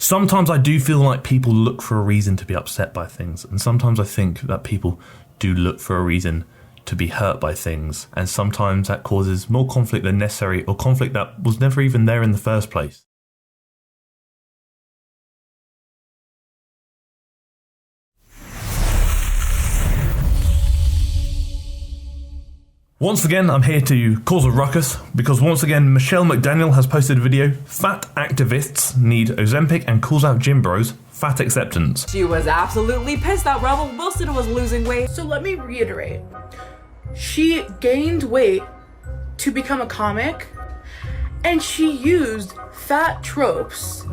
Sometimes I do feel like people look for a reason to be upset by things, and sometimes I think that people do look for a reason to be hurt by things, and sometimes that causes more conflict than necessary, or conflict that was never even there in the first place. Once again, I'm here to cause a ruckus, because once again, Michelle McDaniel has posted a video, Fat Activists Need Ozempic, and calls out gym bros, fat acceptance. She was absolutely pissed that Rebel Wilson was losing weight. So let me reiterate. She gained weight to become a comic, and she used fat tropes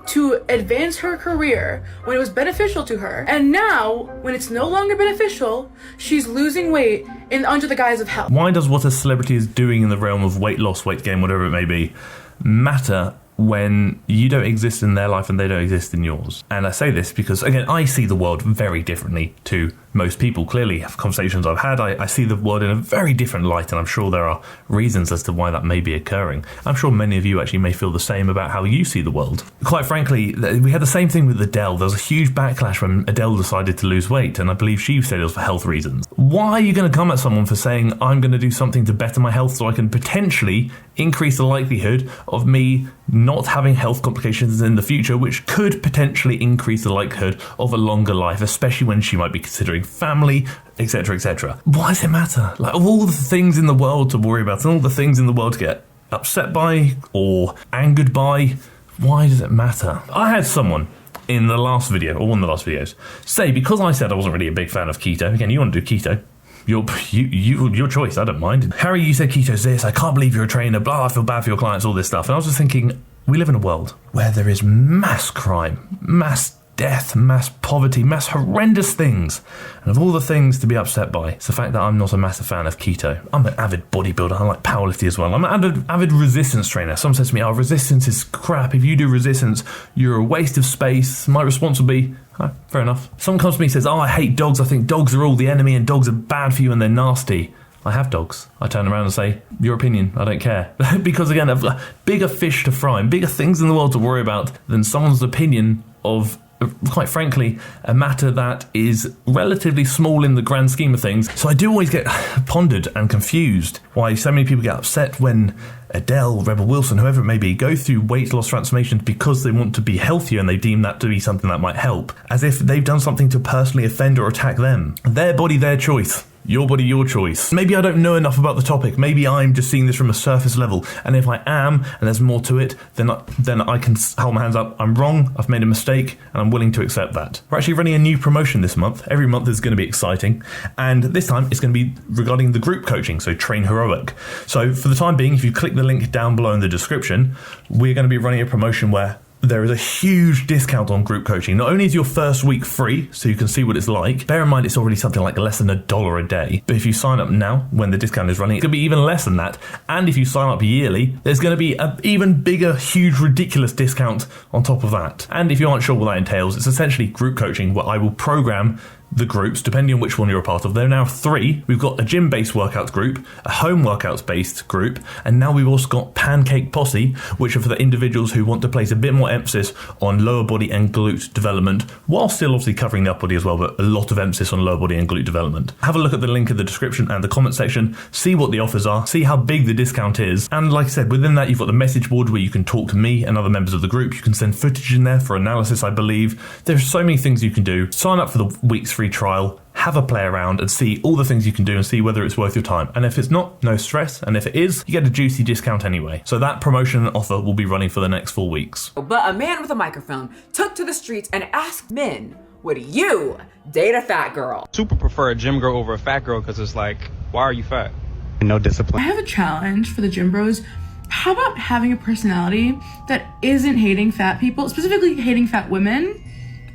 to advance her career when it was beneficial to her. And now, when it's no longer beneficial, she's losing weight under the guise of health. Why does what a celebrity is doing in the realm of weight loss, weight gain, whatever it may be, matter when you don't exist in their life and they don't exist in yours? And I say this because, again, I see the world very differently to most people. Clearly, conversations I've had, I see the world in a very different light, and I'm sure there are reasons as to why that may be occurring. I'm sure many of you actually may feel the same about how you see the world. Quite frankly, we had the same thing with Adele. There was a huge backlash when Adele decided to lose weight, and I believe she said it was for health reasons. Why are you going to come at someone for saying, I'm going to do something to better my health so I can potentially increase the likelihood of me not having health complications in the future, which could potentially increase the likelihood of a longer life, especially when she might be considering family, etc., etc. Why does it matter? Like, of all the things in the world to worry about, and all the things in the world to get upset by or angered by, why does it matter? I had someone in the last video, or one of the last videos, say, because I said I wasn't really a big fan of keto, again, you want to do keto, your choice, I don't mind. Harry, you said keto's this, I can't believe you're a trainer, blah, I feel bad for your clients, all this stuff. And I was just thinking, we live in a world where there is mass crime, mass death, mass poverty, mass horrendous things. And of all the things to be upset by, it's the fact that I'm not a massive fan of keto. I'm an avid bodybuilder, I like powerlifting as well. I'm an avid resistance trainer. Someone says to me, oh, resistance is crap. If you do resistance, you're a waste of space. My response would be, oh, fair enough. Someone comes to me and says, oh, I hate dogs. I think dogs are all the enemy and dogs are bad for you and they're nasty. I have dogs. I turn around and say, your opinion, I don't care. Because again, I've got bigger fish to fry and bigger things in the world to worry about than someone's opinion of, quite frankly, a matter that is relatively small in the grand scheme of things. So I do always get pondered and confused why so many people get upset when Adele, Rebel Wilson, whoever it may be, go through weight loss transformations because they want to be healthier and they deem that to be something that might help, as if they've done something to personally offend or attack them. Their body, their choice. Your body, your choice. Maybe I don't know enough about the topic. Maybe I'm just seeing this from a surface level. And if I am, and there's more to it, then I can hold my hands up. I'm wrong, I've made a mistake, and I'm willing to accept that. We're actually running a new promotion this month. Every month is going to be exciting. And this time it's going to be regarding the group coaching, so Train Heroic. So for the time being, if you click the link down below in the description, we're going to be running a promotion where there is a huge discount on group coaching. Not only is your first week free, so you can see what it's like, bear in mind it's already something like less than $1 a day, but if you sign up now, when the discount is running, it's going to be even less than that, and if you sign up yearly, there's going to be an even bigger, huge, ridiculous discount on top of that. And if you aren't sure what that entails, it's essentially group coaching where I will program the groups, depending on which one you're a part of. There are now 3. We've got a gym-based workouts group, a home workouts-based group, and now we've also got Pancake Posse, which are for the individuals who want to place a bit more emphasis on lower body and glute development, while still obviously covering the upper body as well, but a lot of emphasis on lower body and glute development. Have a look at the link in the description and the comment section, see what the offers are, see how big the discount is, and like I said, within that you've got the message board where you can talk to me and other members of the group. You can send footage in there for analysis, I believe. There's so many things you can do. Sign up for the week's free trial, have a play around and see all the things you can do and see whether it's worth your time. And if it's not, no stress. And if it is, you get a juicy discount anyway. So that promotion and offer will be running for the next 4 weeks. But a man with a microphone took to the streets and asked men, would you date a fat girl? Super prefer a gym girl over a fat girl because it's like, why are you fat? No discipline. I have a challenge for the gym bros. How about having a personality that isn't hating fat people, specifically hating fat women,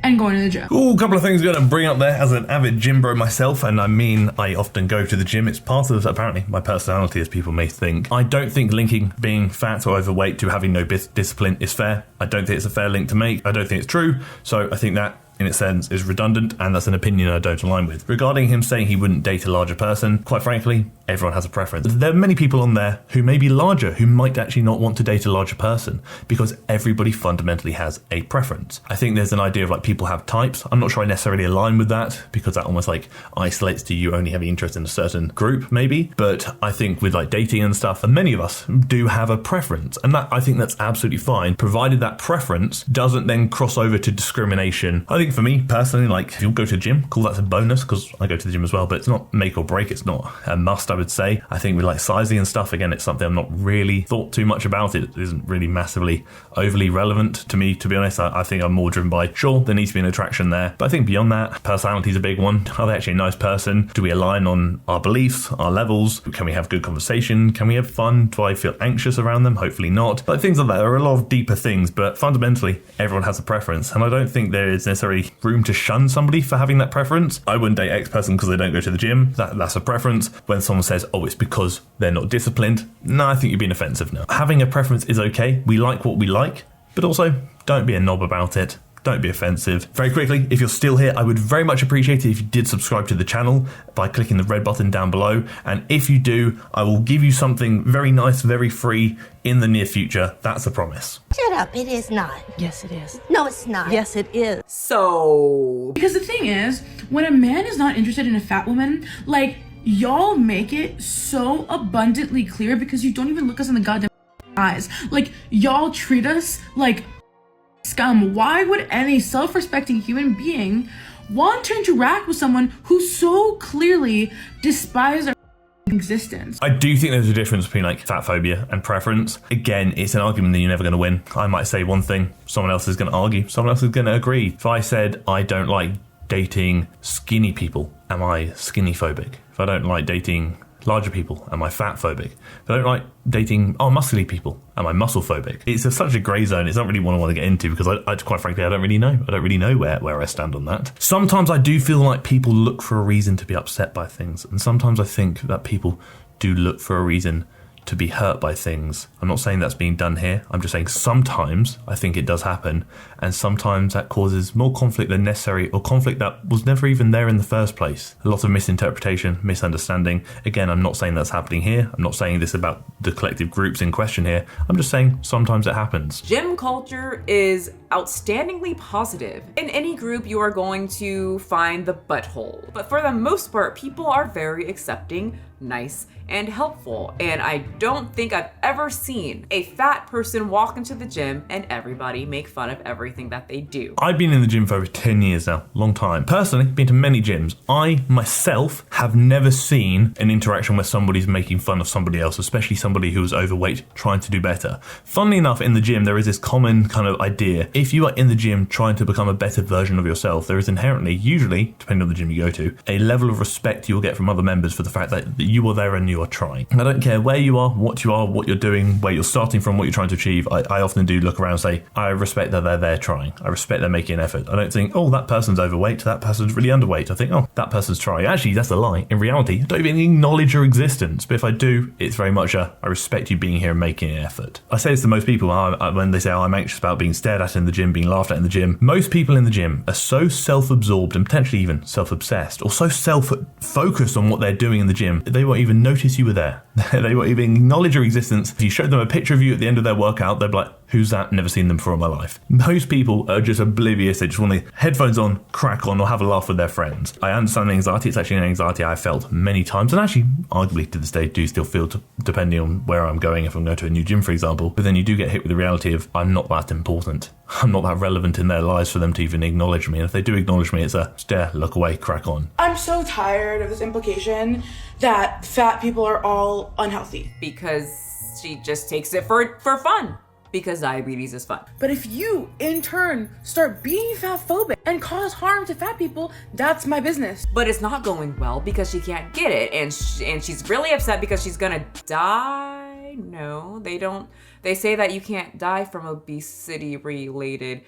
and going to the gym? Ooh, a couple of things I'm going to bring up there as an avid gym bro myself, and I mean, I often go to the gym. It's part of, apparently, my personality, as people may think. I don't think linking being fat or overweight to having no discipline is fair. I don't think it's a fair link to make. I don't think it's true. So I think that in its sense is redundant, and that's an opinion I don't align with. Regarding him saying he wouldn't date a larger person, quite frankly, everyone has a preference. There are many people on there who may be larger who might actually not want to date a larger person, because everybody fundamentally has a preference. I think there's an idea of like people have types. I'm not sure I necessarily align with that, because that almost like isolates to you only having interest in a certain group maybe. But I think with like dating and stuff, many of us do have a preference, and that I think that's absolutely fine, provided that preference doesn't then cross over to discrimination. I think for me personally, like if you go to the gym, cool, that's a bonus, because I go to the gym as well, but it's not make or break, it's not a must, I would say. I think with like sizing and stuff, again, it's something I'm not really thought too much about. It isn't really massively overly relevant to me, to be honest. I think I'm more driven by, sure, there needs to be an attraction there, but I think beyond that, personality is a big one. Are they actually a nice person? Do we align on our beliefs, our levels? Can we have good conversation? Can we have fun? Do I feel anxious around them? Hopefully not. But things like that, there are a lot of deeper things, but fundamentally, everyone has a preference, and I don't think there is necessarily room to shun somebody for having that preference. I wouldn't date X person because they don't go to the gym. That's a preference. When someone says, oh, it's because they're not disciplined, no, I think you're being offensive now. Having a preference is okay. We like what we like, but also don't be a knob about it. Don't be offensive. Very quickly, if you're still here, I would very much appreciate it if you did subscribe to the channel by clicking the red button down below. And if you do, I will give you something very nice, very free in the near future. That's a promise. Shut up, it is not. Yes, it is. No, it's not. Yes, it is. So, Because the thing is, when a man is not interested in a fat woman, like, y'all make it so abundantly clear because you don't even look us in the goddamn eyes. Like, y'all treat us like scum. Why would any self-respecting human being want to interact with someone who so clearly despises our existence? I do think there's a difference between like fat phobia and preference. Again, it's an argument that you're never going to win. I might say one thing, someone else is going to argue, someone else is going to agree. If I said I don't like dating skinny people, am I skinny phobic? If I don't like dating larger people, am I fat phobic? If I don't like dating muscly people, am I muscle phobic? It's such a grey zone. It's not really one I want to get into, because I quite frankly, I don't really know. I don't really know where I stand on that. Sometimes I do feel like people look for a reason to be upset by things, and sometimes I think that people do look for a reason to be hurt by things. I'm not saying that's being done here. I'm just saying sometimes I think it does happen, and sometimes that causes more conflict than necessary, or conflict that was never even there in the first place. A lot of misinterpretation, misunderstanding. Again, I'm not saying that's happening here. I'm not saying this about the collective groups in question here. I'm just saying sometimes it happens. gym culture is outstandingly positive. In any group, you are going to find the butthole. But for the most part, people are very accepting, nice, and helpful. And I don't think I've ever seen a fat person walk into the gym and everybody make fun of everything that they do. I've been in the gym for over 10 years now, long time. Personally, been to many gyms. I myself have never seen an interaction where somebody's making fun of somebody else, especially somebody who is overweight, trying to do better. Funnily enough, in the gym, there is this common kind of idea. If you are in the gym trying to become a better version of yourself, there is inherently, usually, depending on the gym you go to, a level of respect you will get from other members for the fact that you are there and you are trying. I don't care where you are, what you're doing, where you're starting from, what you're trying to achieve. I often do look around and say, I respect that they're there trying. I respect they're making an effort. I don't think, oh, that person's overweight, that person's really underweight. I think, oh, that person's trying. Actually, that's a lie. In reality, I don't even acknowledge your existence. But if I do, it's very much I respect you being here and making an effort. I say this to most people when they say, oh, I'm anxious about being stared at in the gym, being laughed at in the gym. Most people in the gym are so self-absorbed and potentially even self-obsessed, or so self-focused on what they're doing in the gym, they won't even notice you were there. They won't even acknowledge your existence. If you showed them a picture of you at the end of their workout, they'd be like, who's that? Never seen them before in my life. Most people are just oblivious. They just want the headphones on, crack on, or have a laugh with their friends. I understand the anxiety. It's actually an anxiety I've felt many times, and actually, arguably to this day, do still feel, depending on where I'm going, if I'm going to a new gym, for example. But then you do get hit with the reality of, I'm not that important. I'm not that relevant in their lives for them to even acknowledge me. And if they do acknowledge me, it's a stare, look away, crack on. I'm so tired of this implication that fat people are all unhealthy. Because she just takes it for fun. Because diabetes is fun. But if you, in turn, start being fat phobic and cause harm to fat people, that's my business. But it's not going well because she can't get it, and she's really upset because she's gonna die. No, they don't. They say that you can't die from obesity-related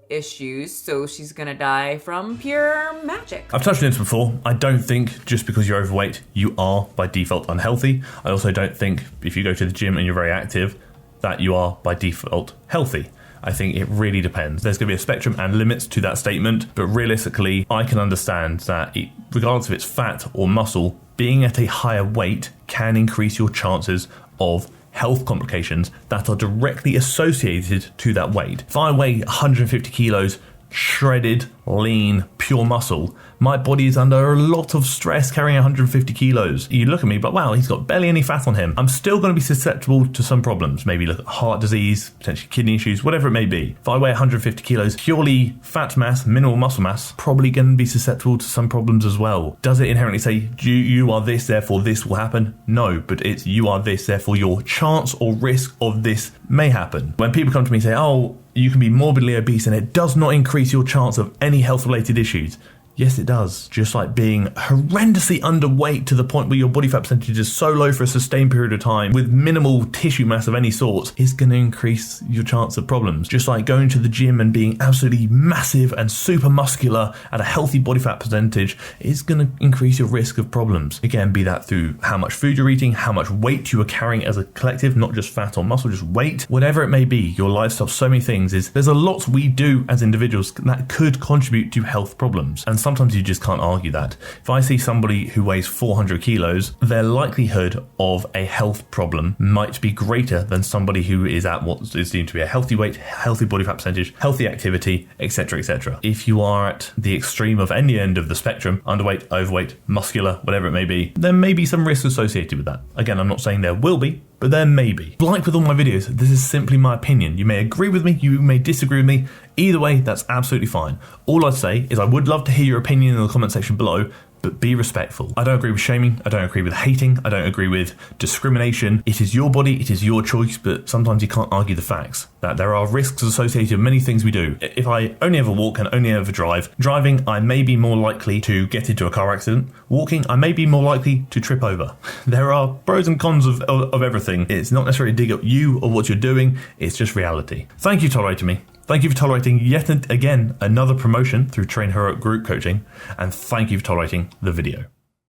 issues, so she's gonna die from pure magic. I've touched on this before. I don't think just because you're overweight, you are by default unhealthy. I also don't think if you go to the gym and you're very active, that you are by default healthy. I think it really depends. There's going to be a spectrum and limits to that statement, but realistically, I can understand that regardless if it's fat or muscle, being at a higher weight can increase your chances of health complications that are directly associated to that weight. If I weigh 150 kilos, shredded, lean, pure muscle, my body is under a lot of stress carrying 150 kilos. You look at me, but wow, he's got barely any fat on him. I'm still going to be susceptible to some problems. Maybe look at heart disease, potentially kidney issues, whatever it may be. If I weigh 150 kilos, purely fat mass, minimal muscle mass, probably going to be susceptible to some problems as well. Does it inherently say you are this, therefore this will happen? No, but it's you are this, therefore your chance or risk of this may happen. When people come to me and say, oh, you can be morbidly obese and it does not increase your chance of any health-related issues. Yes, it does. Just like being horrendously underweight to the point where your body fat percentage is so low for a sustained period of time with minimal tissue mass of any sort is going to increase your chance of problems. Just like going to the gym and being absolutely massive and super muscular at a healthy body fat percentage is going to increase your risk of problems. Again, be that through how much food you're eating, how much weight you are carrying as a collective, not just fat or muscle, just weight, whatever it may be, your lifestyle, so many things. There's a lot we do as individuals that could contribute to health problems. And sometimes you just can't argue that. If I see somebody who weighs 400 kilos, their likelihood of a health problem might be greater than somebody who is at what is deemed to be a healthy weight, healthy body fat percentage, healthy activity, etc., etc. If you are at the extreme of any end of the spectrum, underweight, overweight, muscular, whatever it may be, there may be some risks associated with that. Again, I'm not saying there will be, but there may be. Like with all my videos, this is simply my opinion. You may agree with me, you may disagree with me. Either way, that's absolutely fine. All I'd say is I would love to hear your opinion in the comment section below, but be respectful. I don't agree with shaming, I don't agree with hating, I don't agree with discrimination. It is your body, it is your choice, but sometimes you can't argue the facts. That there are risks associated with many things we do. If I only ever walk and only ever drive, driving, I may be more likely to get into a car accident. Walking, I may be more likely to trip over. There are pros and cons of everything. It's not necessarily dig up you or what you're doing, it's just reality. Thank you for tolerating me. Thank you for tolerating yet again another promotion through Train Heroic Group Coaching, and thank you for tolerating the video.